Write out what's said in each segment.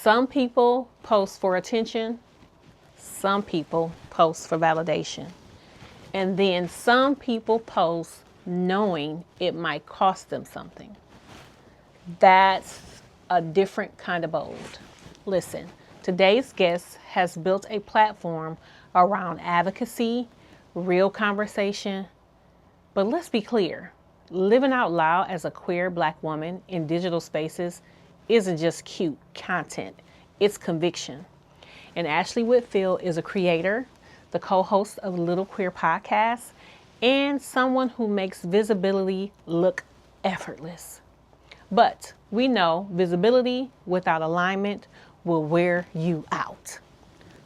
Some people post for attention. Some people post for validation. And then some people post knowing it might cost them something. That's a different kind of bold. Listen, today's guest has built a platform around advocacy, real conversation. But let's be clear, living out loud as a queer Black woman in digital spaces isn't just cute content, it's conviction. And Ashley Whitfield is a creator, the co-host of Little Queer Podcast, and someone who makes visibility look effortless. But we know visibility without alignment will wear you out.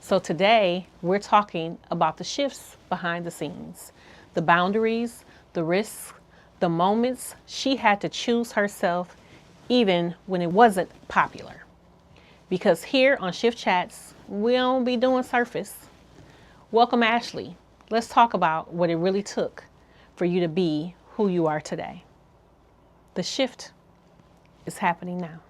So today we're talking about the shifts behind the scenes, the boundaries, the risks, the moments she had to choose herself even when it wasn't popular. Because here on Shift Chats, we don't be doing surface. Welcome, Ashley. Let's talk about what it really took for you to be who you are today. The shift is happening now.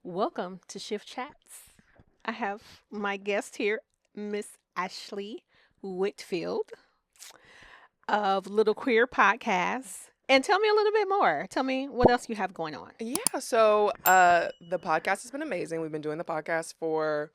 Welcome to Shift Chats. I have my guest here, Miss Ashley Whitfield of Little Queer Podcast. And tell me a little bit more. Tell me what else you have going on. Yeah, so the podcast has been amazing. We've been doing the podcast for,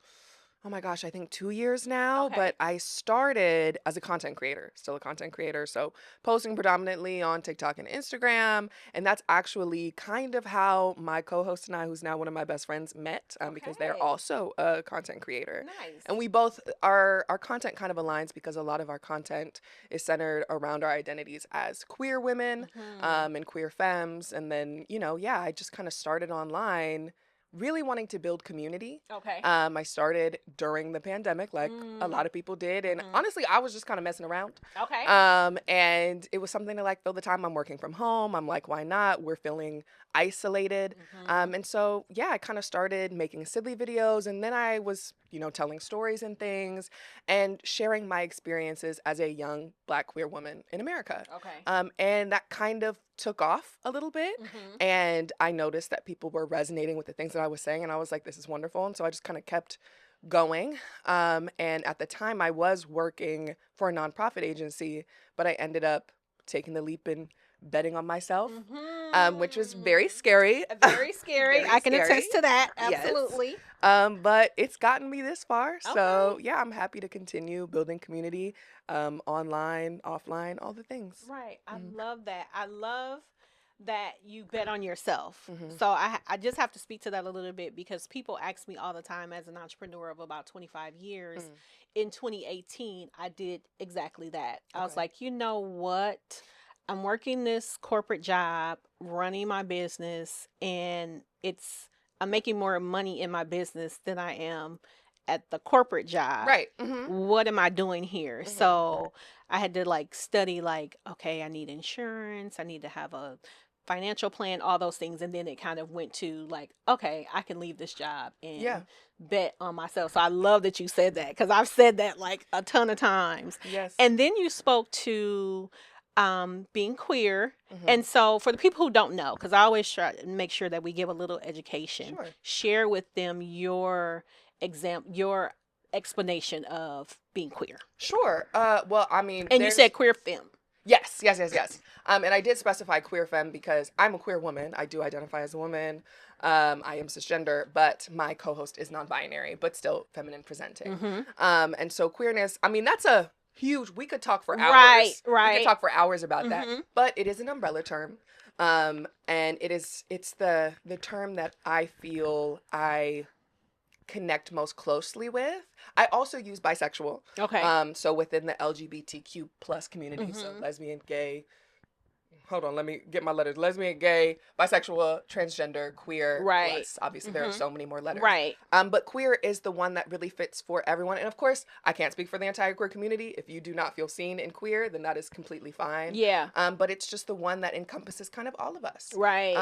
oh my gosh, I think 2 years now. Okay. But I started as a content creator, still a content creator. So posting predominantly on TikTok and Instagram. And that's actually kind of how my co-host and I, who's now one of my best friends, met because they're Okay. also a content creator. Nice. And we both, our content kind of aligns because a lot of our content is centered around our identities as queer women and queer femmes. And then, I just kind of started online really wanting to build community. Okay. I started during the pandemic, like a lot of people did. And honestly, I was just kind of messing around. Okay. And it was something to like fill the time. I'm working from home. I'm like, why not? We're feeling isolated. And so, I kind of started making silly videos. And then I was, telling stories and things and sharing my experiences as a young Black queer woman in America. Okay. And that kind of took off a little bit. And I noticed that people were resonating with the things that I was saying. And I was like, this is wonderful. And so I just kind of kept going. And at the time, I was working for a nonprofit agency, but I ended up taking the leap and betting on myself, which was very scary. Very scary. Very I can scary. attest to that. Yes. Absolutely. But it's gotten me this far. So, Okay. I'm happy to continue building community online, offline, all the things. Right. I love that. I love that you bet on yourself. Mhm. So I just have to speak to that a little bit because people ask me all the time as an entrepreneur of about 25 years. In 2018, I did exactly that. I was Okay. like, you know what? I'm working this corporate job, running my business, and I'm making more money in my business than I am at the corporate job. Right. What am I doing here? So I had to study okay, I need insurance, I need to have a financial plan, all those things. And then it kind of went to okay, I can leave this job and Yeah. bet on myself. So I love that you said that because I've said that a ton of times. Yes. And then you spoke to being queer. Mhm. And so for the people who don't know, because I always try to make sure that we give a little education, Sure. share with them your explanation of being queer. Sure. Well, I mean, And you said queer femme. Yes. And I did specify queer femme because I'm a queer woman. I do identify as a woman. I am cisgender, but my co-host is non-binary, but still feminine presenting. And so queerness, I mean, that's a huge, we could talk for hours. Right. We could talk for hours about that, but it is an umbrella term. And it's the term that I feel I connect most closely with. I also use bisexual. Okay. So within the LGBTQ plus community, so lesbian, gay, hold on, let me get my letters. Lesbian, gay, bisexual, transgender, queer. Right. Plus. Obviously, there are so many more letters. Right. But queer is the one that really fits for everyone. And of course, I can't speak for the entire queer community. If you do not feel seen in queer, then that is completely fine. Yeah. But it's just the one that encompasses kind of all of us. Right.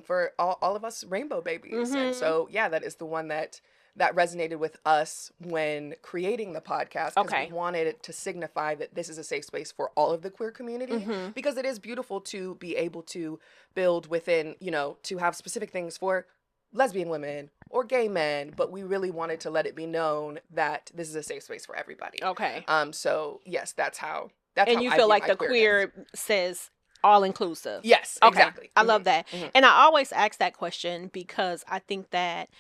For all of us rainbow babies. And so, yeah, that is the one that that resonated with us when creating the podcast, because Okay. we wanted it to signify that this is a safe space for all of the queer community, Mm-hmm. because it is beautiful to be able to build within, to have specific things for lesbian women or gay men, but we really wanted to let it be known that this is a safe space for everybody. Okay. So yes, that's how And you I feel view like my the queerness. queer says all inclusive. Yes, Okay. exactly. I love that. Mhm. And I always ask that question because I think that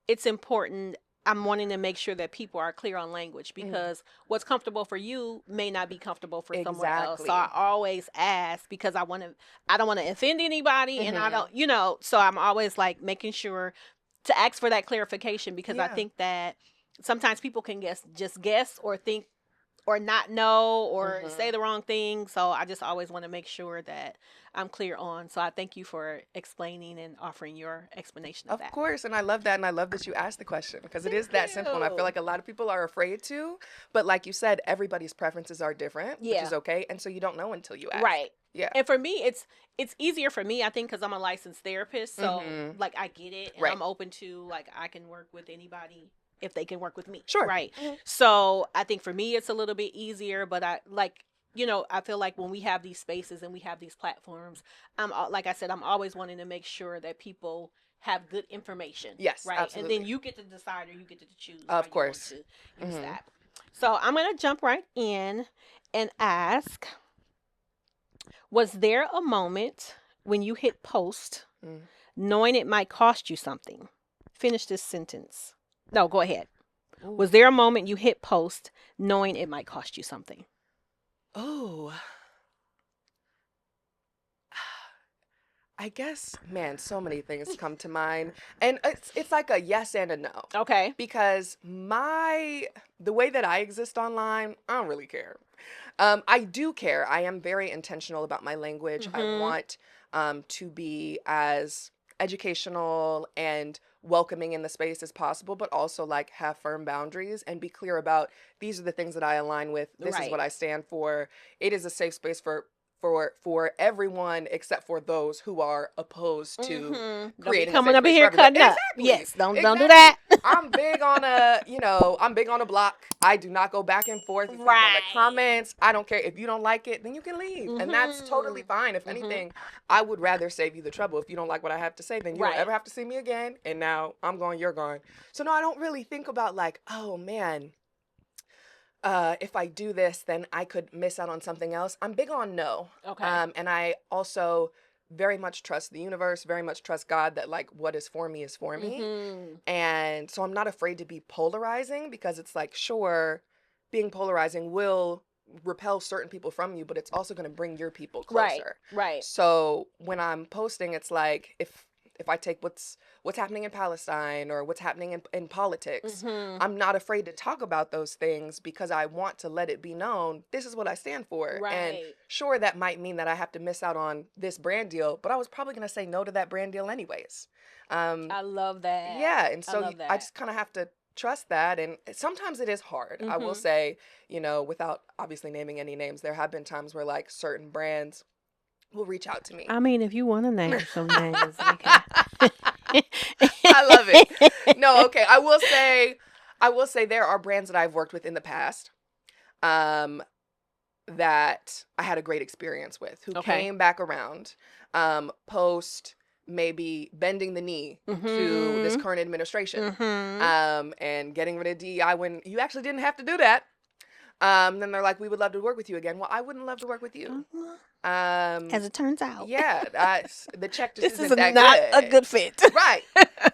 it's important. I'm wanting to make sure that people are clear on language, because what's comfortable for you may not be comfortable for someone else. So I Exactly. always ask, because I don't want to offend anybody, and I don't, so I'm always like making sure to ask for that clarification, because I Yeah. think that sometimes people can just guess or think or not know or say the wrong thing. So I just always want to make sure that I'm clear on. So I thank you for explaining and offering your explanation of Of that. course, and I love that, and I love that you asked the question, because it is that simple, and I feel you. like a lot of people are afraid to, but like you said, everybody's preferences are different, which Yeah. is okay, and so you don't know until you ask. Right. Yeah. And for me, it's easier for me, I think, because I'm a licensed therapist. So Mhm. like I get it, and Right. I'm open to, like, I can work with anybody if they can work with me. Sure. Right. So I think for me it's a little bit easier, but I like, I feel like when we have these spaces and we have these platforms, like I said, I'm always wanting to make sure that people have good information. Yes, Right. absolutely. And then you get to decide, or you get to choose Of how course. you want to use that. So I'm gonna jump right in and ask, was there a moment when you hit post knowing it might cost you something? Finish this sentence. No, go ahead. Ooh. Was there a moment you hit post knowing it might cost you something? Oh. I guess, man, so many things come to mind, and it's like a yes and a no. Okay. Because the way that I exist online, I don't really care. I do care. I am very intentional about my language. I want to be as educational and welcoming in the space as possible, but also like have firm boundaries and be clear about, these are the things that I align with. This is what I stand for. It is a safe space for everyone except for those who are opposed to creating coming a up safe in space here for everybody. cutting up. Exactly. Yes, don't do Exactly. that. I'm big on a block. I do not go back and forth with people in the comments. I don't care. If you don't like it, then you can leave. And that's totally fine. If anything, I would rather save you the trouble. If you don't like what I have to say, then you don't ever have to see me again. And now I'm gone, you're gone. So no, I don't really think about like, oh man, if I do this, then I could miss out on something else. I'm big on no. Okay. And I also very much trust the universe, very much trust God, that like what is for me is for me. And so I'm not afraid to be polarizing, because it's like, sure, being polarizing will repel certain people from you, but it's also going to bring your people closer. Right. So when I'm posting, it's like, if I take what's happening in Palestine or what's happening in politics, I'm not afraid to talk about those things, because I want to let it be known, this is what I stand for. Right. And sure, that might mean that I have to miss out on this brand deal, but I was probably going to say no to that brand deal anyways. I love that. Yeah, and so love that. I just kind of have to trust that, and sometimes it is hard. I will say, without obviously naming any names, there have been times where like certain brands will reach out to me. I mean, if you want to name some names, we can. I love it. No, okay. I will say there are brands that I've worked with in the past, that I had a great experience with, who came back around, post maybe bending the knee to this current administration, and getting rid of DEI when you actually didn't have to do that. Then they're like, we would love to work with you again. Well, I wouldn't love to work with you. As it turns out. Yeah, the check just this isn't is that not good. a good fit. Right.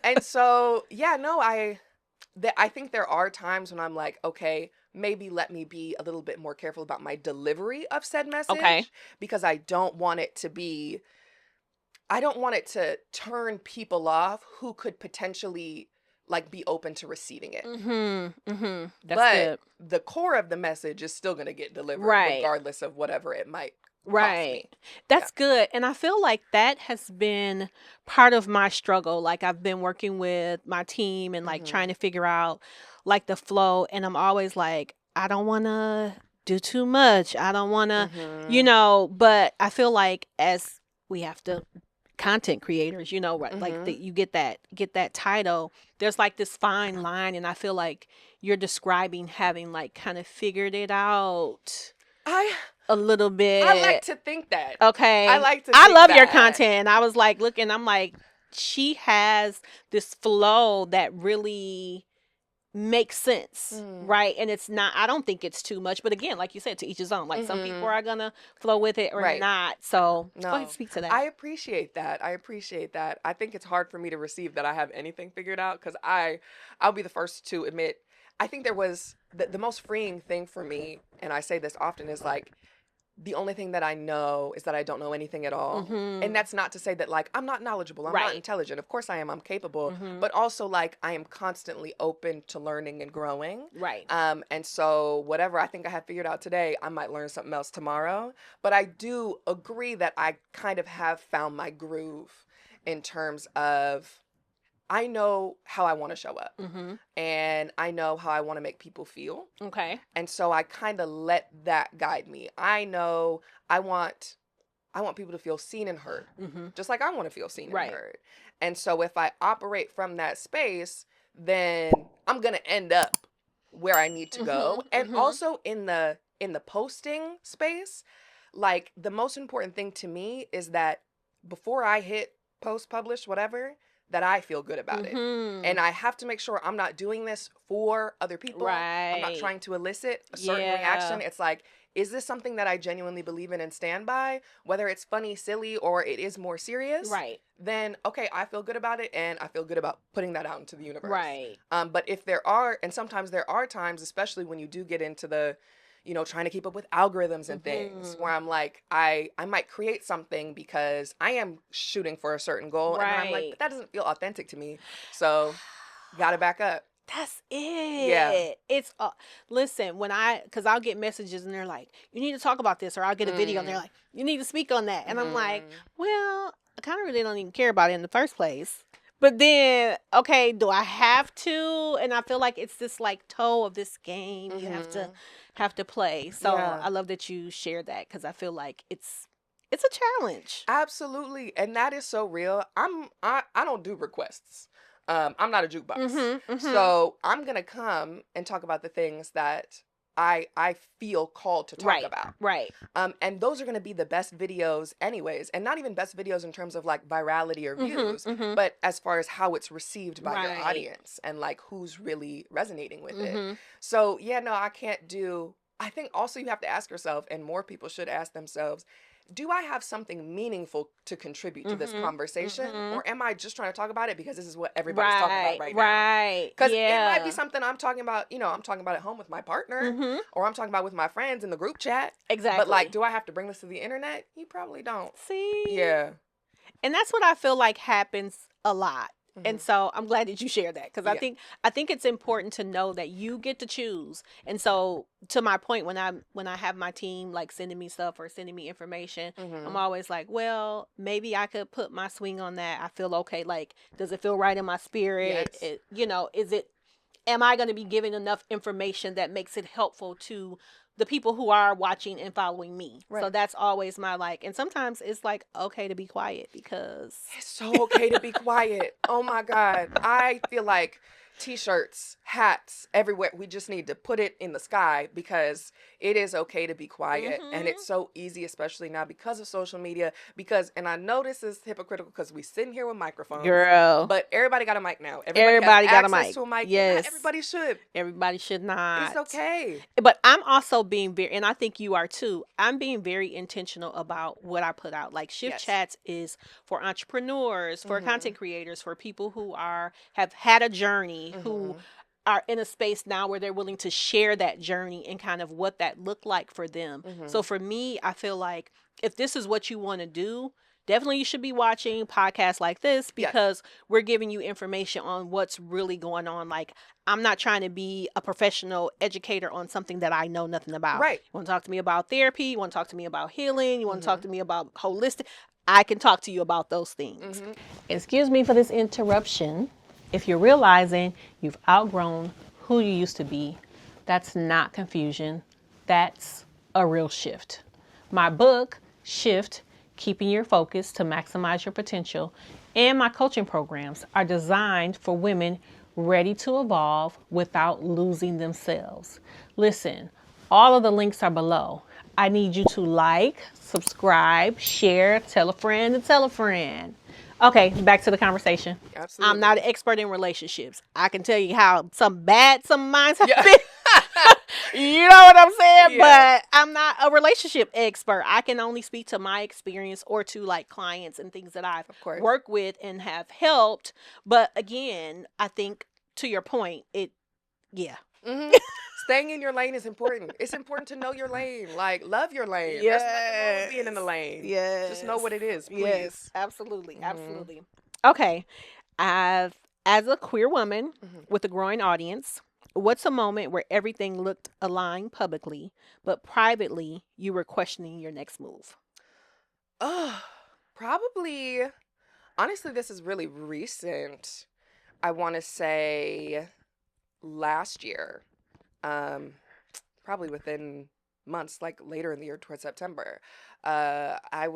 And so, yeah, no, I think there are times when I'm like, okay, maybe let me be a little bit more careful about my delivery of said message, because I don't want it to turn people off who could potentially like be open to receiving it. That's but good. The core of the message is still going to get delivered, regardless of whatever it might cost me. That's good. And I feel like that has been part of my struggle. Like, I've been working with my team and like trying to figure out like the flow, and I'm always like, I don't want to do too much. I don't want to, but I feel like as we have to content creators, you know, right? Like you get that title. There's like this fine line, and I feel like you're describing having like kind of figured it out I a little I bit. like to think that. Okay. I like to I think love your that. content. I was like looking, I'm like, she has this flow that really makes sense, right? And it's not, I don't think it's too much, but again, like you said, to each his own. Like some people are gonna flow with it or Right. not. So go ahead No, and speak to that. I appreciate that. I appreciate that. I think it's hard for me to receive that I have anything figured out because I'll be the first to admit, I think there was the most freeing thing for me, and I say this often, is like, the only thing that I know is that I don't know anything at all. And that's not to say that like I'm not knowledgeable, I'm not Right. intelligent. Of course I am, I'm capable, but also like I am constantly open to learning and growing. Right. And so whatever I think I have figured out today, I might learn something else tomorrow. But I do agree that I kind of have found my groove in terms of I know how I want to show up and I know how I want to make people feel. Okay. And so I kind of let that guide me. I know I want people to feel seen and heard, just like I want to feel seen Right. and heard. And so if I operate from that space, then I'm going to end up where I need to go. And also in the posting space, like the most important thing to me is that before I hit post, publish, whatever, that I feel good about it. And I have to make sure I'm not doing this for other people. I'm not Right. trying to elicit a certain reaction. It's like, is this something that I genuinely believe in and stand by? Whether it's funny, silly, or it is more serious, Right. then okay, I feel good about it and I feel good about putting that out into the universe. Right. But if there are, and sometimes there are times, especially when you do get into the, you know, trying to keep up with algorithms and things where I'm like, I might create something because I am shooting for a certain goal. And then I'm like, but that doesn't feel authentic to me. So gotta back up. That's it. Yeah. It's listen, because I'll get messages and they're like, you need to talk about this, or I'll get a video and they're like, you need to speak on that. And I'm like, well, I kind of really don't even care about it in the first place. But then, okay, do I have to? And I feel like it's this like toe of this game you have to play. So Yeah. I love that you shared that because I feel like it's a challenge. Absolutely. And that is so real. I don't do requests. I'm not a jukebox. So I'm gonna come and talk about the things that I feel called to talk about. Right. And those are gonna be the best videos anyways. And not even best videos in terms of like virality or views, but as far as how it's received by your audience and like who's really resonating with it. So yeah, no, I can't do, I think also you have to ask yourself, and more people should ask themselves, do I have something meaningful to contribute to this conversation? Or am I just trying to talk about it because this is what everybody's talking about right now? Right. Because it might be something I'm talking about, you know, I'm talking about at home with my partner, or I'm talking about with my friends in the group chat. Exactly. But like, do I have to bring this to the internet? You probably don't. See? Yeah. And that's what I feel like happens a lot. And so I'm glad that you shared that because I think it's important to know that you get to choose. And so to my point, when I have my team like sending me stuff or sending me information, I'm always like, well, maybe I could put my swing on that. I feel okay. Like, does it feel right in my spirit? Yes. You know, am I going to be giving enough information that makes it helpful to the people who are watching and following me? Right. So that's always my like, and sometimes it's like okay to be quiet because it's so okay to be quiet. Oh my God. I feel like t-shirts, hats, everywhere. We just need to put it in the sky because it is okay to be quiet. And it's so easy, especially now because of social media, and I know this is hypocritical because we sitting here with microphones. Girl. But everybody got a mic now. Everybody has got a access mic. to a mic. Yes. Everybody should. Everybody should not. It's okay. But I'm also being very, and I think you are too, I'm being very intentional about what I put out. Like Shift Chats is for entrepreneurs, for content creators, for people who have had a journey, who are in a space now where they're willing to share that journey and kind of what that looked like for them. So for me, I feel like if this is what you want to do, definitely you should be watching podcasts like this because we're giving you information on what's really going on. Like, I'm not trying to be a professional educator on something that I know nothing about. Right. You want to talk to me about therapy? You want to talk to me about healing? You want to talk to me about holistic? I can talk to you about those things. Excuse me for this interruption. If you're realizing you've outgrown who you used to be, that's not confusion. That's a real shift. My book, Shift, Keeping Your Focus to Maximize Your Potential, and my coaching programs are designed for women ready to evolve without losing themselves. Listen, all of the links are below. I need you to like, subscribe, share, tell a friend, and tell a friend. Okay, back to the conversation. Absolutely. I'm not an expert in relationships. I can tell you how some bad some minds have Yeah. been. You know what I'm saying? Yeah. But I'm not a relationship expert. I can only speak to my experience or to like clients and things that I've Of course. worked with and have helped. But again, I think to your point, yeah. Mm-hmm. Staying in your lane is important. It's important to know your lane. Like, love your lane. There's nothing wrong with being in the lane. Yes. Just know what it is, please. Yes, absolutely. Absolutely. Okay. As a queer woman with a growing audience, what's a moment where everything looked aligned publicly, but privately you were questioning your next move? Oh, probably. Honestly, this is really recent. I want to say last year. Probably within months, like later in the year towards September. I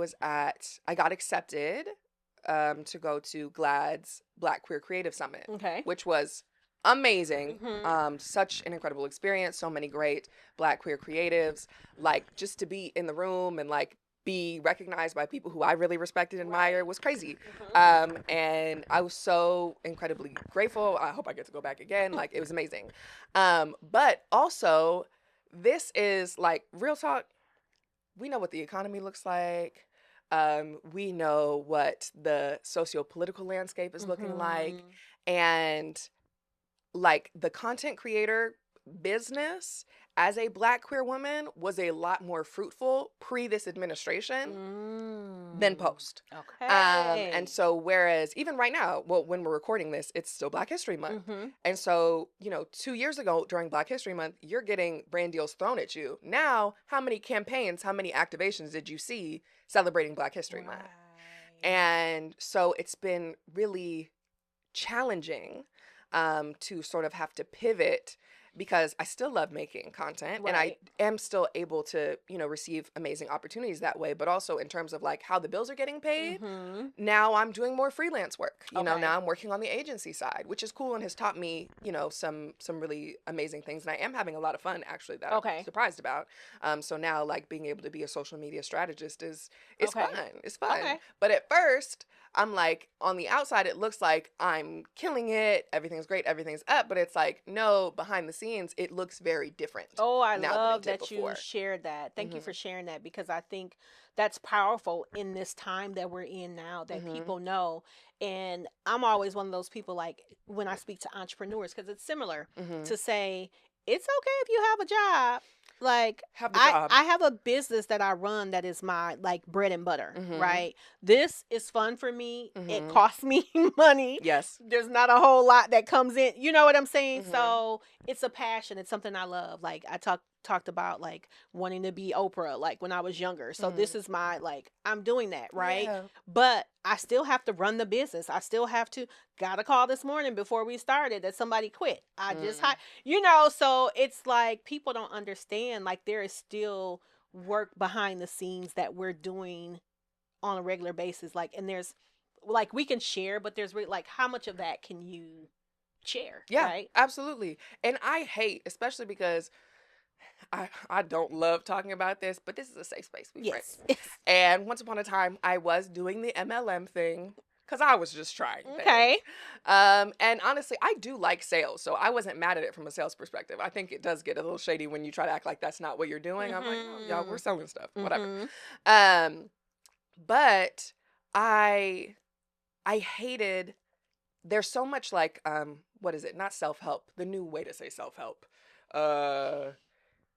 got accepted to go to GLAAD's Black Queer Creative Summit, Okay. which was amazing. Mhm. Such an incredible experience. So many great Black queer creatives. Like, just to be in the room and like be recognized by people who I really respected and admire was crazy. And I was so incredibly grateful. I hope I get to go back again. Like, it was amazing. But also, this is like real talk. We know what the economy looks like. We know what the socio-political landscape is looking like. And like the content creator business as a Black queer woman was a lot more fruitful pre this administration than post. Okay. And so whereas even right now, well, when we're recording this, it's still Black History Month. And so, 2 years ago during Black History Month, you're getting brand deals thrown at you. Now, how many campaigns, how many activations did you see celebrating Black History Month? And so it's been really challenging to sort of have to pivot because I still love making content and I am still able to, receive amazing opportunities that way. But also in terms of like how the bills are getting paid, now I'm doing more freelance work. Now I'm working on the agency side, which is cool and has taught me, some really amazing things. And I am having a lot of fun actually that I'm surprised about. So now like being able to be a social media strategist is fun. It's fun. But at first, I'm like, on the outside, it looks like I'm killing it. Everything's great. Everything's up. But it's like, no, behind the scenes, it looks very different. Oh, I love that you shared that. Thank you for sharing that because I think that's powerful in this time that we're in now that people know. And I'm always one of those people like when I speak to entrepreneurs because it's similar to say, it's okay if you have a job. Like I have a business that I run that is my like bread and butter, right? This is fun for me. It costs me money. Yes. There's not a whole lot that comes in. You know what I'm saying? So it's a passion. It's something I love. Like I talked about like wanting to be Oprah like when I was younger. So this is my like I'm doing that, right? Yeah. But I still have to run the business. I still have to got a call this morning before we started that somebody quit. I just so it's like people don't understand like there is still work behind the scenes that we're doing on a regular basis like and there's like we can share but there's really like how much of that can you share? Yeah, right? absolutely. And I hate, especially because I don't love talking about this, but this is a safe space. We friends. And once upon a time, I was doing the MLM thing because I was just trying. Okay. And honestly, I do like sales, so I wasn't mad at it from a sales perspective. I think it does get a little shady when you try to act like that's not what you're doing. I'm like, no, y'all, we're selling stuff, whatever. But I hated. There's so much like what is it? Not self-help. The new way to say self-help.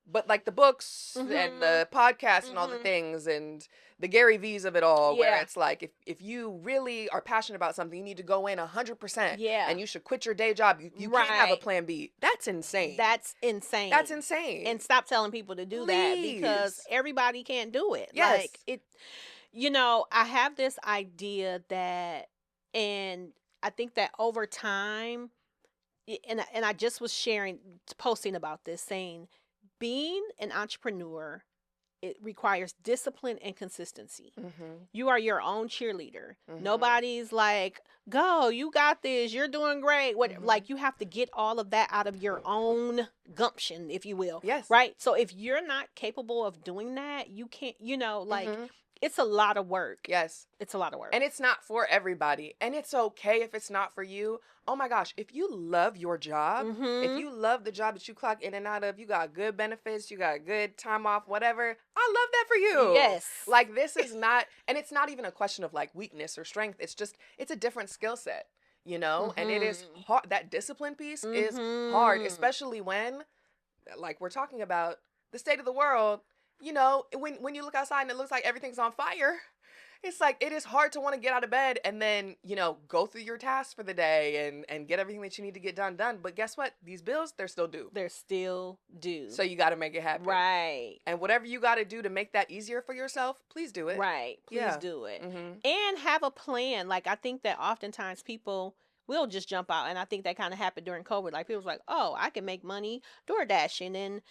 But like the books and the podcasts and all the things and the Gary V's of it all, where it's like if you really are passionate about something, you need to go in 100%. Yeah. And you should quit your day job. You can't have a plan B. That's insane. That's insane. That's insane. And stop telling people to do that because everybody can't do it. Yes. Like it, I have this idea that, and I think that over time, and I just was posting about this saying, being an entrepreneur it requires discipline and consistency. Mm-hmm. You are your own cheerleader. Mm-hmm. Nobody's like, go, you got this, you're doing great. What, Mm-hmm. like, you have to get all of that out of your own gumption, if you will. Yes. Right? So if you're not capable of doing that, you can't, like, Mm-hmm. it's a lot of work. Yes. It's a lot of work. And it's not for everybody. And it's okay if it's not for you. Oh my gosh, if you love your job, if you love the job that you clock in and out of, you got good benefits, you got good time off, whatever, I love that for you. Yes. Like, this is not, and it's not even a question of like weakness or strength. It's just, it's a different skill set, and it is hard. That discipline piece is hard, especially when, like, we're talking about the state of the world. When you look outside and it looks like everything's on fire, it's like, it is hard to want to get out of bed and then, go through your tasks for the day and get everything that you need to get done. But guess what? These bills, they're still due. They're still due. So you got to make it happen. Right. And whatever you got to do to make that easier for yourself, please do it. Right. Please Yeah. do it. Mm-hmm. And have a plan. Like, I think that oftentimes people will just jump out. And I think that kind of happened during COVID. Like, people's like, oh, I can make money door dashing and,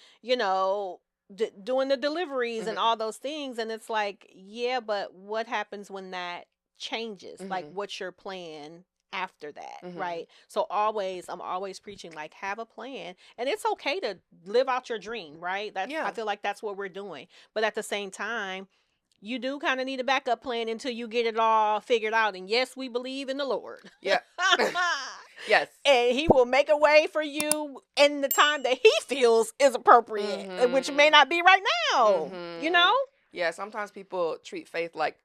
doing the deliveries and all those things. And it's like, yeah, but what happens when that changes? Like, what's your plan after that? Right? So I'm always preaching, like, have a plan. And it's okay to live out your dream, right? I feel like that's what we're doing. But at the same time, you do kind of need a backup plan until you get it all figured out. And yes, we believe in the Lord. Yeah. Yes. And he will make a way for you in the time that he feels is appropriate, which may not be right now, Yeah, sometimes people treat faith like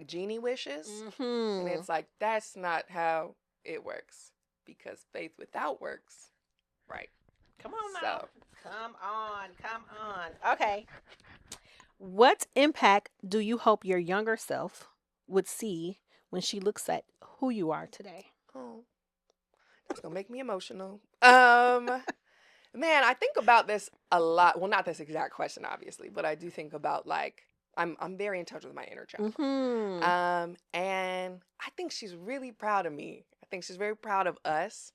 genie wishes. And it's like, that's not how it works, because faith without works. Right. Come on now. So. Come on. Okay. What impact do you hope your younger self would see when she looks at who you are today? Oh, that's going to make me emotional. Man, I think about this a lot. Well, not this exact question, obviously, but I do think about, like, I'm very in touch with my inner child. And I think she's really proud of me. I think she's very proud of us.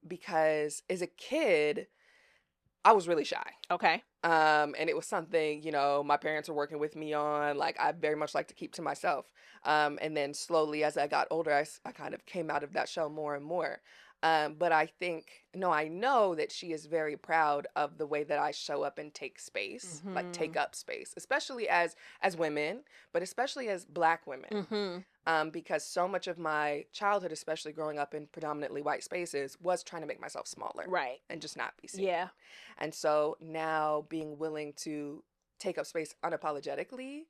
Because as a kid, I was really shy. Okay. And it was something, my parents were working with me on. Like, I very much like to keep to myself. And then slowly, as I got older, I kind of came out of that shell more and more. But I know that she is very proud of the way that I show up and take space, like take up space, especially as women, but especially as Black women. Because so much of my childhood, especially growing up in predominantly white spaces, was trying to make myself smaller. Right. And just not be seen. Yeah. And so now being willing to take up space unapologetically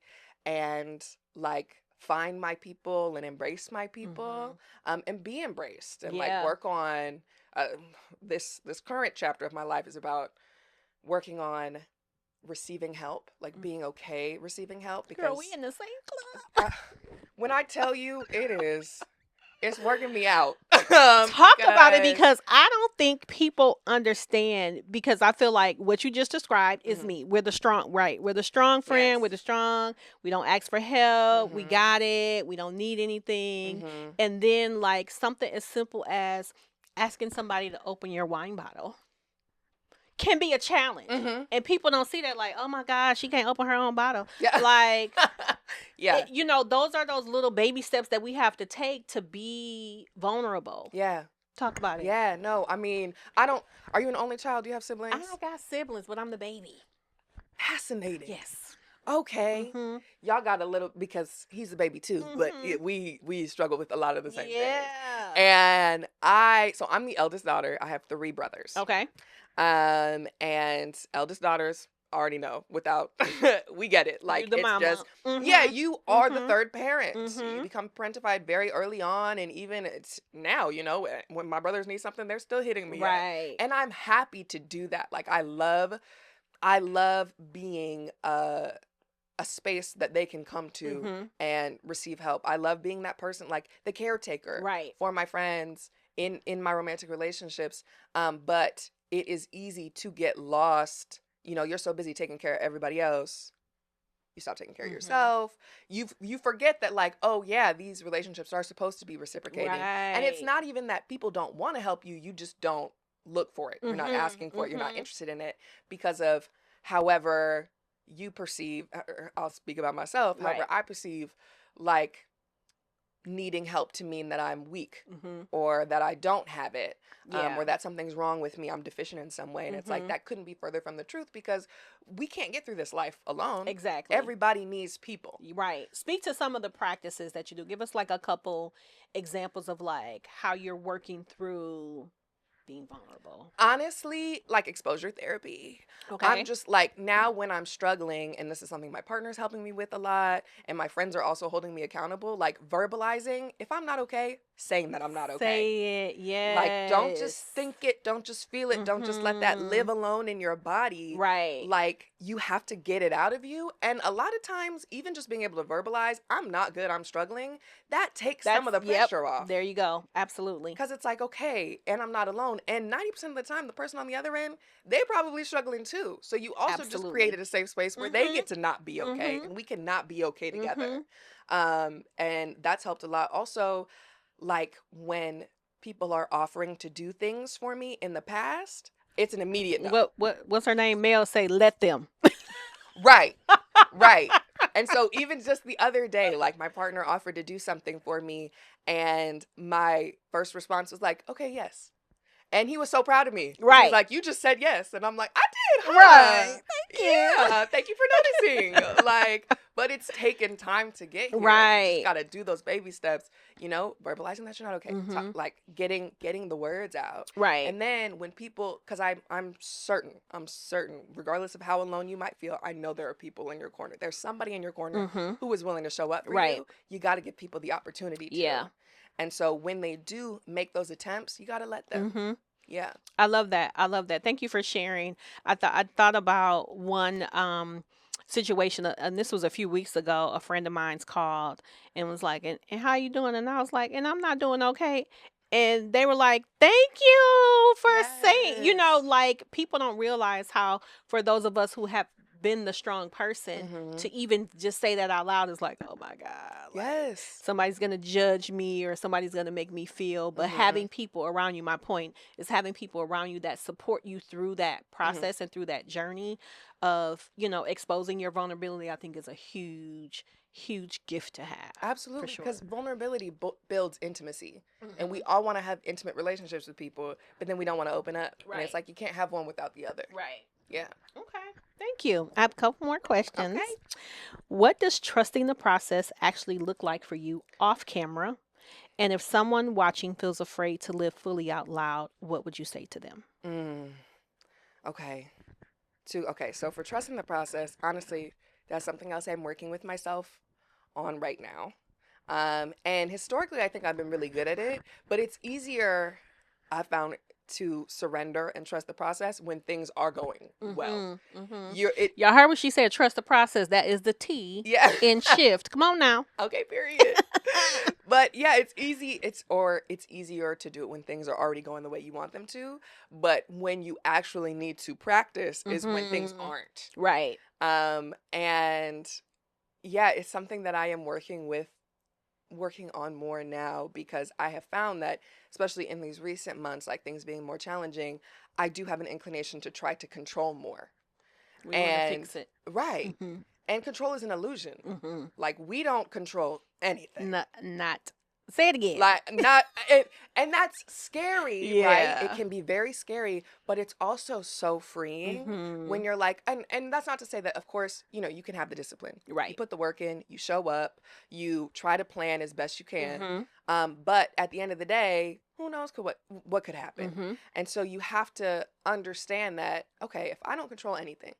and, like, find my people and embrace my people, and be embraced and like work on this current chapter of my life is about working on receiving help, like being okay receiving help, because girl, we in the same club. When I tell you, it's working me out. Talk about it, because I don't think people understand, because I feel like what you just described is me. We're the strong, right? We're the strong friend. Yes. We're the strong. We don't ask for help. We got it. We don't need anything. And then, like, something as simple as asking somebody to open your wine bottle can be a challenge. And people don't see that, like, oh my gosh, she can't open her own bottle. Yeah. Like, those are those little baby steps that we have to take to be vulnerable. Yeah. Talk about it. Yeah, no, I mean, are you an only child? Do you have siblings? I got siblings, but I'm the baby. Fascinating. Yes. Okay. Y'all got a little, because he's a baby too, but we struggle with a lot of the same things. And I'm the eldest daughter. I have 3 brothers. Okay. And eldest daughters already know, without we get it, like, it's mama. Just you are the third parent. You become parentified very early on, and even it's now, when my brothers need something, they're still hitting me right up. And I'm happy to do that. Like, I love being a space that they can come to and receive help. I love being that person, like the caretaker for my friends in my romantic relationships. But it is easy to get lost. You're so busy taking care of everybody else, you stop taking care of yourself. You forget that, like, oh yeah, these relationships are supposed to be reciprocating. And it's not even that people don't want to help you. You just don't look for it. You're not asking for it. You're not interested in it because of however you perceive, or I'll speak about myself, Right. however I perceive like needing help to mean that I'm weak or that I don't have it, Yeah. or that something's wrong with me, I'm deficient in some way. And it's like, that couldn't be further from the truth, because we can't get through this life alone. Exactly. Everybody needs people. Right. Speak to some of the practices that you do. Give us like a couple examples of like how you're working through being vulnerable. Honestly, like exposure therapy. Okay. I'm just like, now when I'm struggling, and this is something my partner's helping me with a lot, and my friends are also holding me accountable, like verbalizing, if I'm not okay, saying that I'm not okay. Say it. Yes. Like, don't just think it, don't just feel it, don't just let that live alone in your body. Right. Like, you have to get it out of you. And a lot of times, even just being able to verbalize, I'm not good, I'm struggling, that takes some of the pressure off. There you go. Absolutely. Because it's like, okay, and I'm not alone. And 90% of the time, the person on the other end, they're probably struggling too. So you also just created a safe space where they get to not be okay. And we can not be okay together. And that's helped a lot. Also, like when people are offering to do things for me in the past, it's an immediate no. What's her name? Mel say, let them. Right. Right. And so even just the other day, like my partner offered to do something for me, and my first response was like, okay, yes. And he was so proud of me. Right. He's like, you just said yes. And I'm like, I did, huh? Right. Thank you. Yeah, thank you for noticing. Like, but it's taken time to get here. Right. You just got to do those baby steps, you know, verbalizing that you're not okay. Like getting the words out. Right. And then when people, because I'm certain, regardless of how alone you might feel, I know there are people in your corner. There's somebody in your corner who is willing to show up for you. You got to give people the opportunity to. Yeah. And so when they do make those attempts, you got to let them. Yeah. I love that. I love that. Thank you for sharing. I thought about one situation, and this was a few weeks ago. A friend of mine's called and was like, and how you doing? And I was like, and I'm not doing okay. And they were like, thank you for saying, you know, like people don't realize how, for those of us who have been the strong person, to even just say that out loud is like, oh my God. Like, somebody's going to judge me or somebody's going to make me feel. But having people around you, my point is having people around you that support you through that process and through that journey of, you know, exposing your vulnerability, I think is a huge gift to have. Absolutely, because vulnerability builds intimacy. And we all want to have intimate relationships with people, but then we don't want to open up. And it's like you can't have one without the other. Right. Yeah. Okay. Thank you. I have a couple more questions. Okay. What does trusting the process actually look like for you off camera? And if someone watching feels afraid to live fully out loud, what would you say to them? Okay. So for trusting the process, honestly, that's something else I'm working with myself on right now. And historically, I think I've been really good at it, but it's easier, I found, to surrender and trust the process when things are going well. Y'all heard what she said, trust the process. That is the T in shift. Come on now. Okay, period. But yeah, it's easier to do it when things are already going the way you want them to. But when you actually need to practice is when things aren't. Right. And yeah, it's something that I am working on more now, because I have found that, especially in these recent months, like things being more challenging, I do have an inclination to try to control more. We want to fix it. Right. And control is an illusion. Like, we don't control anything. Not. Say it again. Like, and that's scary, right? It can be very scary, but it's also so freeing when you're like, and that's not to say that, of course, you know, you can have the discipline. Right. You put the work in, you show up, you try to plan as best you can. But at the end of the day, who knows what could happen? And so you have to understand that, okay, if I don't control anything,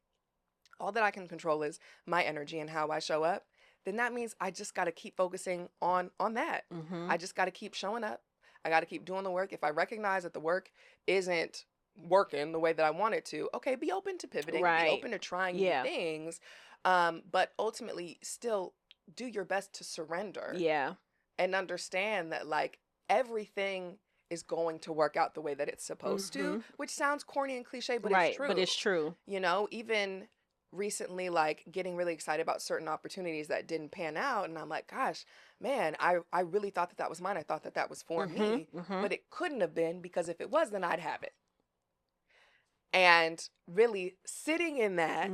all that I can control is my energy and how I show up, then that means I just got to keep focusing on that. I just got to keep showing up. I got to keep doing the work. If I recognize that the work isn't working the way that I want it to, okay, be open to pivoting, be open to trying new things, but ultimately still do your best to surrender. And understand that, like, everything is going to work out the way that it's supposed to, which sounds corny and cliche, but it's true. But it's true. You know, even recently, like, getting really excited about certain opportunities that didn't pan out, and I'm like, gosh, man, I really thought that was mine. I thought that was for me, but it couldn't have been, because if it was, then I'd have it. And really sitting in that,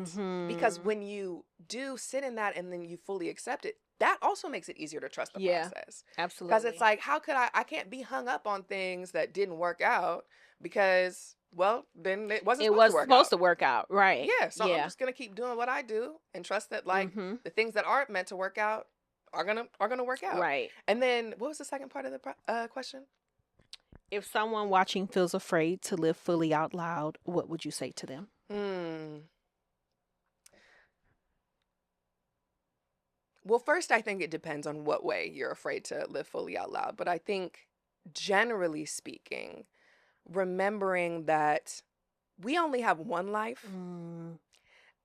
because Mm-hmm. when you do sit in that and then you fully accept it, that also makes it easier to trust the Yeah, process. Because it's absolutely. like, how could I can't be hung up on things that didn't work out because, well, then it wasn't It supposed to was work supposed out. to work out, right? Yeah, so I'm Yeah. just gonna keep doing what I do and trust that, like, Mm-hmm. the things that aren't meant to work out are gonna work out. Right. And then what was the second part of the question? If someone watching feels afraid to live fully out loud, what would you say to them? Hmm. Well, first, I think it depends on what way you're afraid to live fully out loud. But I think, generally speaking, remembering that we only have one life. Mm,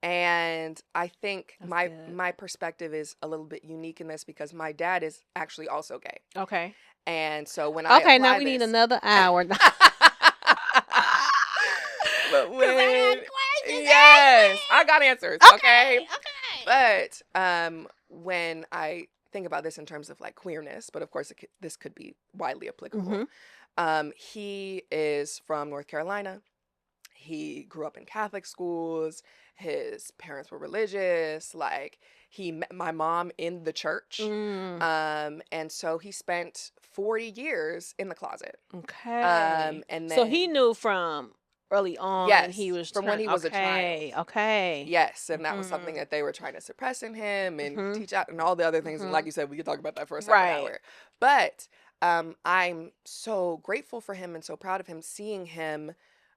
And I think that's my good. my perspective is a little bit unique in this because my dad is actually also gay. Okay. And so when I Okay, now apply we need this, another hour. but Because I when had questions. yes, I got answers, okay? Okay. Okay. But when I think about this in terms of like queerness, but of course this could be widely applicable. Mm-hmm. He is from North Carolina. He grew up in Catholic schools. His parents were religious. Like he met my mom in the church. Mm, And so he spent 40 years in the closet. okay. And So he then knew from early on he yes, was from when trying. he was a child. Okay. Okay. Yes, and that was something Mm-hmm. that they were trying to suppress in him and Mm-hmm. teach out and all the other things. And Mm-hmm. like you said, we could talk about that for a second Right. hour. But I'm so grateful for him and so proud of him, seeing him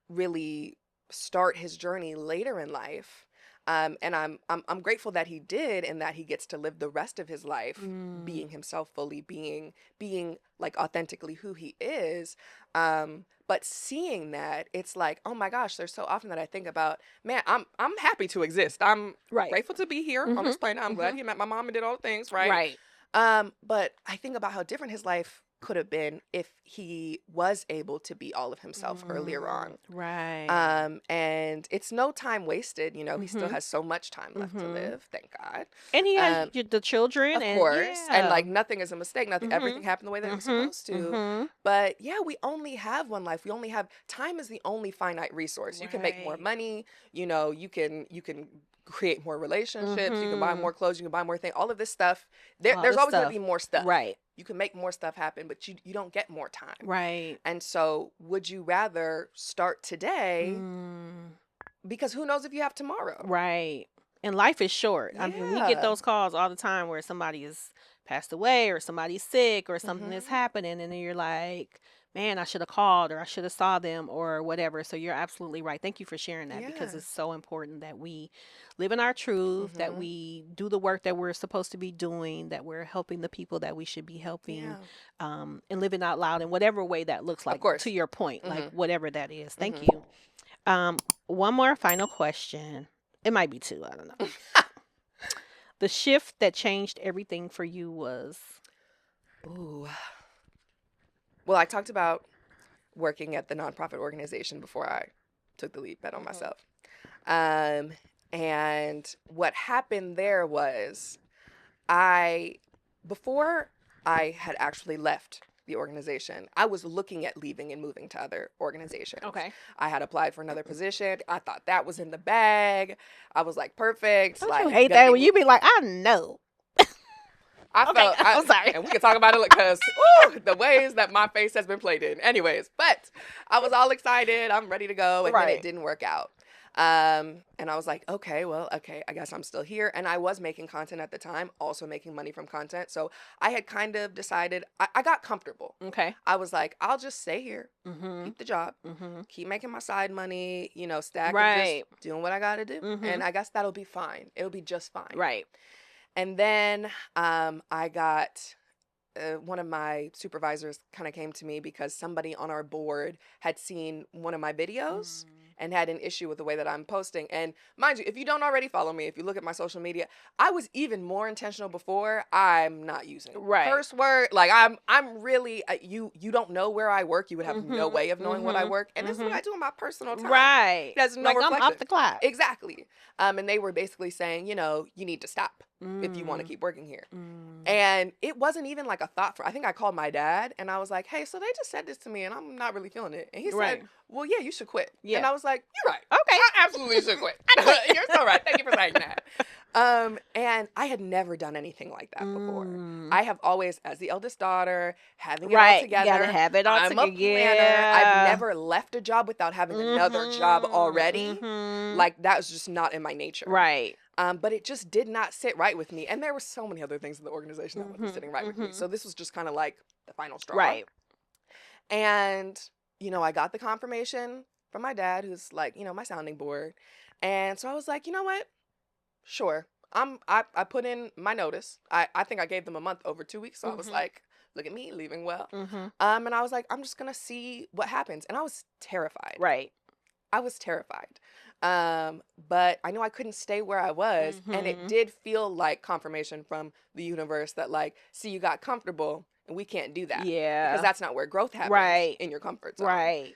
really start his journey later in life. And I'm grateful that he did and that he gets to live the rest of his life Mm, being himself fully, being like authentically who he is. But seeing that, it's like, oh my gosh, there's so often that I think about, man, I'm happy to exist. I'm right. grateful to be here on Mm-hmm. this planet. I'm glad Mm-hmm. he met my mom and did all the things, right? Right. But I think about how different his life could have been if he was able to be all of himself earlier Mm, on. right. And it's no time wasted. He still Mm-hmm. has so much time left to Mm-hmm. live, thank God. And he has Um, the children, of and course, and yeah. like nothing is a mistake. Nothing, Mm-hmm. everything happened the way that it was Mm-hmm. supposed to. Mm-hmm. But yeah, we only have one life. We only have time is the only finite resource. You can make more Right. money. You can create more relationships. You can buy Mm-hmm. more clothes. You can buy more things. All of this stuff. All There's this always going to stuff. be more stuff. Right. You can make more stuff happen, but you don't get more time. Right. And so, would you rather start today? Mm, Because who knows if you have tomorrow? right. And life is short. I mean, we get Yeah. those calls all the time where somebody is passed away or somebody's sick or something is Mhm. happening, and then you're like, man, I should have called or I should have saw them or whatever. So you're absolutely right. Thank you for sharing that because Yeah. it's so important that we live in our truth, that Mhm. we do the work that we're supposed to be doing, that we're helping the people that we should be helping, Yeah. and living out loud in whatever way that looks Of like. To course. your point, like Mhm. whatever that is. Thank Mhm. you. One more final question. It might be two. I don't know. The shift that changed everything for you was. Ooh. Well, I talked about working at the nonprofit organization before I took the lead bet on Mhm. myself. Um, and what happened there was I, before I had actually left the organization, I was looking at leaving and moving to other organizations. Okay. I had applied for another position. I thought that was in the bag. I was like, perfect. Don't you Like, hate gonna that get when me. you be like, I know. I Okay, felt, I'm sorry. and we can talk about it because the ways that my face has been played in. Anyways, but I was all excited. I'm ready to go. And then it Right. didn't work out. And I was like, okay, well, okay, I guess I'm still here. And I was making content at the time, also making money from content. So I had kind of decided, I got comfortable. Okay. I was like, I'll just stay here, Mm-hmm. keep the job, Mm-hmm. keep making my side money, stack and Right. just doing what I got to do. Mm-hmm. And I guess that'll be fine. It'll be just fine. Right. And then I got one of my supervisors kind of came to me because somebody on our board had seen one of my videos and had an issue with the way that I'm posting. And mind you, if you don't already follow me, if you look at my social media, I was even more intentional before. I'm not using Right. curse word. Like I'm really you don't know where I work. You would have no Mm-hmm. way of knowing what I Mm-hmm. work. And this is what Mm-hmm. I do in my personal time. Right. It has no Like I'm reflection. off the clock. Exactly. And they were basically saying, you need to stop if you want to keep working here. And it wasn't even like a thought I think I called my dad and I was like, hey, so they just said this to me and I'm not really feeling it. And he said, well, yeah, you should quit. Yeah. And I was like, you're right. Okay. I absolutely should quit. You're so right. Thank you for saying that. And I had never done anything like that before. I have always, as the eldest daughter, having it all together. You gotta have it all together. I'm a planner. I've never left a job without having another job already. Like, that was just not in my nature. Right. But it just did not sit right with me. And there were so many other things in the organization that wasn't sitting right with me. So this was just kind of like the final straw. Right. And, I got the confirmation from my dad, who's like, my sounding board. And so I was like, you know what? Sure. I put in my notice. I think I gave them a month over 2 weeks. So I was like, look at me, leaving well. And I was like, I'm just going to see what happens. And I was terrified. Right. I was terrified. But I knew I couldn't stay where I was. And it did feel like confirmation from the universe that like, see, you got comfortable and we can't do that. Yeah. Because that's not where growth happens in your comfort zone. Right.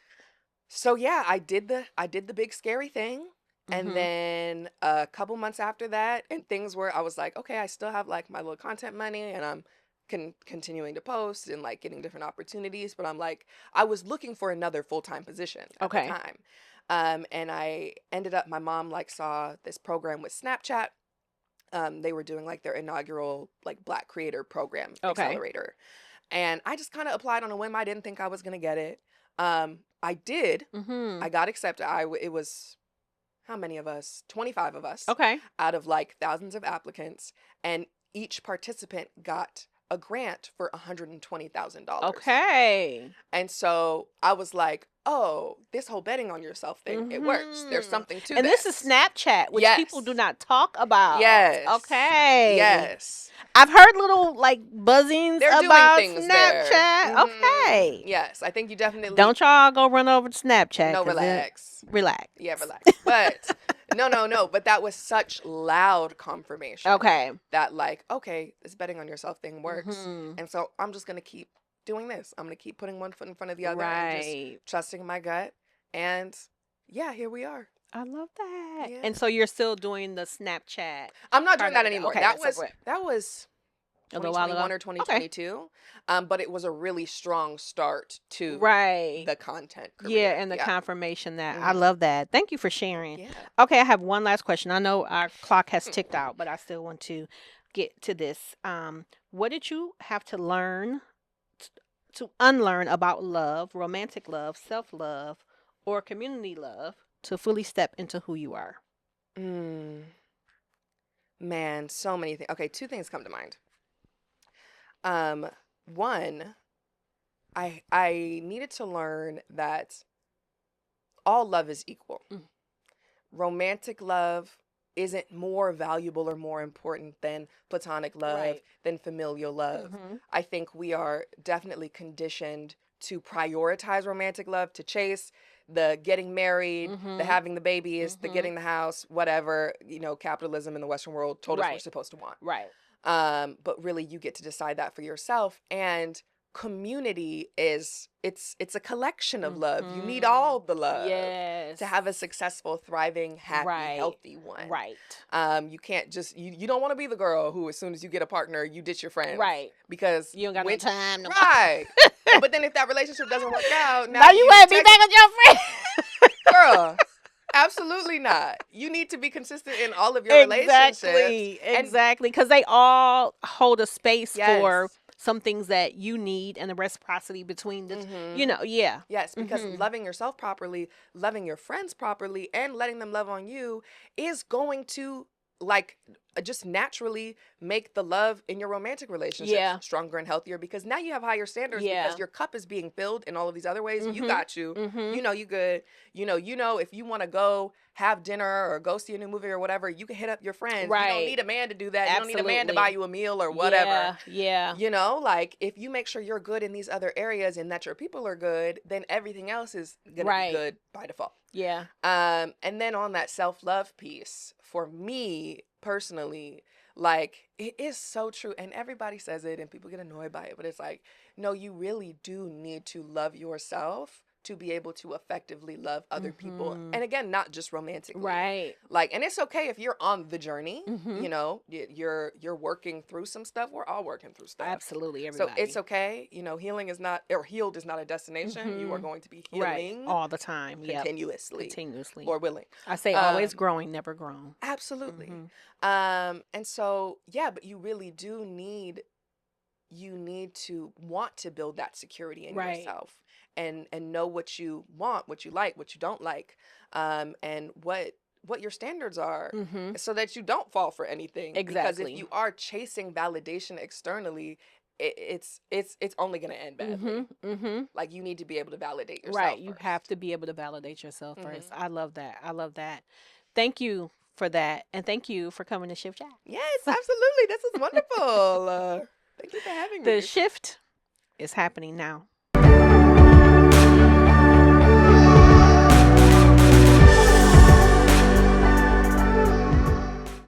So yeah, I did the big scary thing. And then a couple months after that, and things where I was like, okay, I still have like my little content money and I'm continuing to post and like getting different opportunities. But I'm like, I was looking for another full-time position at the time. And I ended up, my mom like saw this program with Snapchat. They were doing like their inaugural like Black Creator Program Accelerator. And I just kind of applied on a whim. I didn't think I was going to get it. I did. I got accepted. It was, how many of us? 25 of us. Okay. Out of like thousands of applicants. And each participant got a grant for $120,000. Okay. And so I was like, oh, this whole betting on yourself thing, it works. There's something to and this. And this is Snapchat, which people do not talk about. Yes. Okay. Yes. I've heard little like buzzings about doing things Snapchat. Okay. Yes, I think you definitely don't y'all go run over to Snapchat. No, relax. Relax. Yeah, relax. But no. But that was such loud confirmation. Okay. That like, okay, this betting on yourself thing works, and so I'm just gonna keep doing this. I'm gonna keep putting one foot in front of the other, and just trusting my gut. And yeah, here we are. I love that. Yeah. And so you're still doing the Snapchat. I'm not doing that anymore. Okay, that was a little while 2021 ago. or 2022. But it was a really strong start to the content career. Yeah, and the confirmation that I love that. Thank you for sharing. Yeah. Okay, I have one last question. I know our clock has ticked out, but I still want to get to this. What did you have to learn to unlearn about love, romantic love, self-love, or community love to fully step into who you are? Man, so many things. Okay, two things come to mind. One, I needed to learn that all love is equal. Romantic love isn't more valuable or more important than platonic love, than familial love. I think we are definitely conditioned to prioritize romantic love, to chase the getting married, the having the babies, the getting the house, whatever, capitalism in the Western world told us we're supposed to want. Right. But really you get to decide that for yourself. And community it's a collection of love. You need all the love to have a successful, thriving, happy, healthy one. Right. You can't just you don't want to be the girl who as soon as you get a partner you ditch your friends. Right. Because you don't got no time. No right. But then if that relationship doesn't work out, now you want to be back with your friend. Girl. Absolutely not. You need to be consistent in all of your relationships. Exactly. Because they all hold a space for some things that you need and the reciprocity between the, Yes, because loving yourself properly, loving your friends properly, and letting them love on you is going to just naturally make the love in your romantic relationship stronger and healthier, because now you have higher standards because your cup is being filled in all of these other ways. You got you. You know you good. You know if you want to go have dinner or go see a new movie or whatever, you can hit up your friends. Right. You don't need a man to do that. Absolutely. You don't need a man to buy you a meal or whatever. Yeah. If you make sure you're good in these other areas and that your people are good, then everything else is going to be good by default. Yeah. And then on that self-love piece, for me personally, it is so true. And everybody says it and people get annoyed by it, but it's like, no, you really do need to love yourself to be able to effectively love other people. And again, not just romantically. Right. Like, and it's okay if you're on the journey, you know, you're working through some stuff. We're all working through stuff. Absolutely, So everybody. it's okay. You know, healing is not, or healed is not a destination. You are going to be Right. healing All the time. Yep. continuously. Continuously. Lord willing. I say always growing, never grown. Absolutely. And so, yeah, but you really do need, you need to want to build that security in Right. yourself and know what you want, what you like, what you don't like, and what your standards are, so that you don't fall for anything. Because if Exactly. you are chasing validation externally, it's only going to end badly. Like, you need to be able to validate yourself Right. You first. have to be able to validate yourself first. I love that. I love that. Thank you for that. And thank you for coming to Shift Chat. Yes, absolutely. This is wonderful. Thank you for having me. The shift is happening now.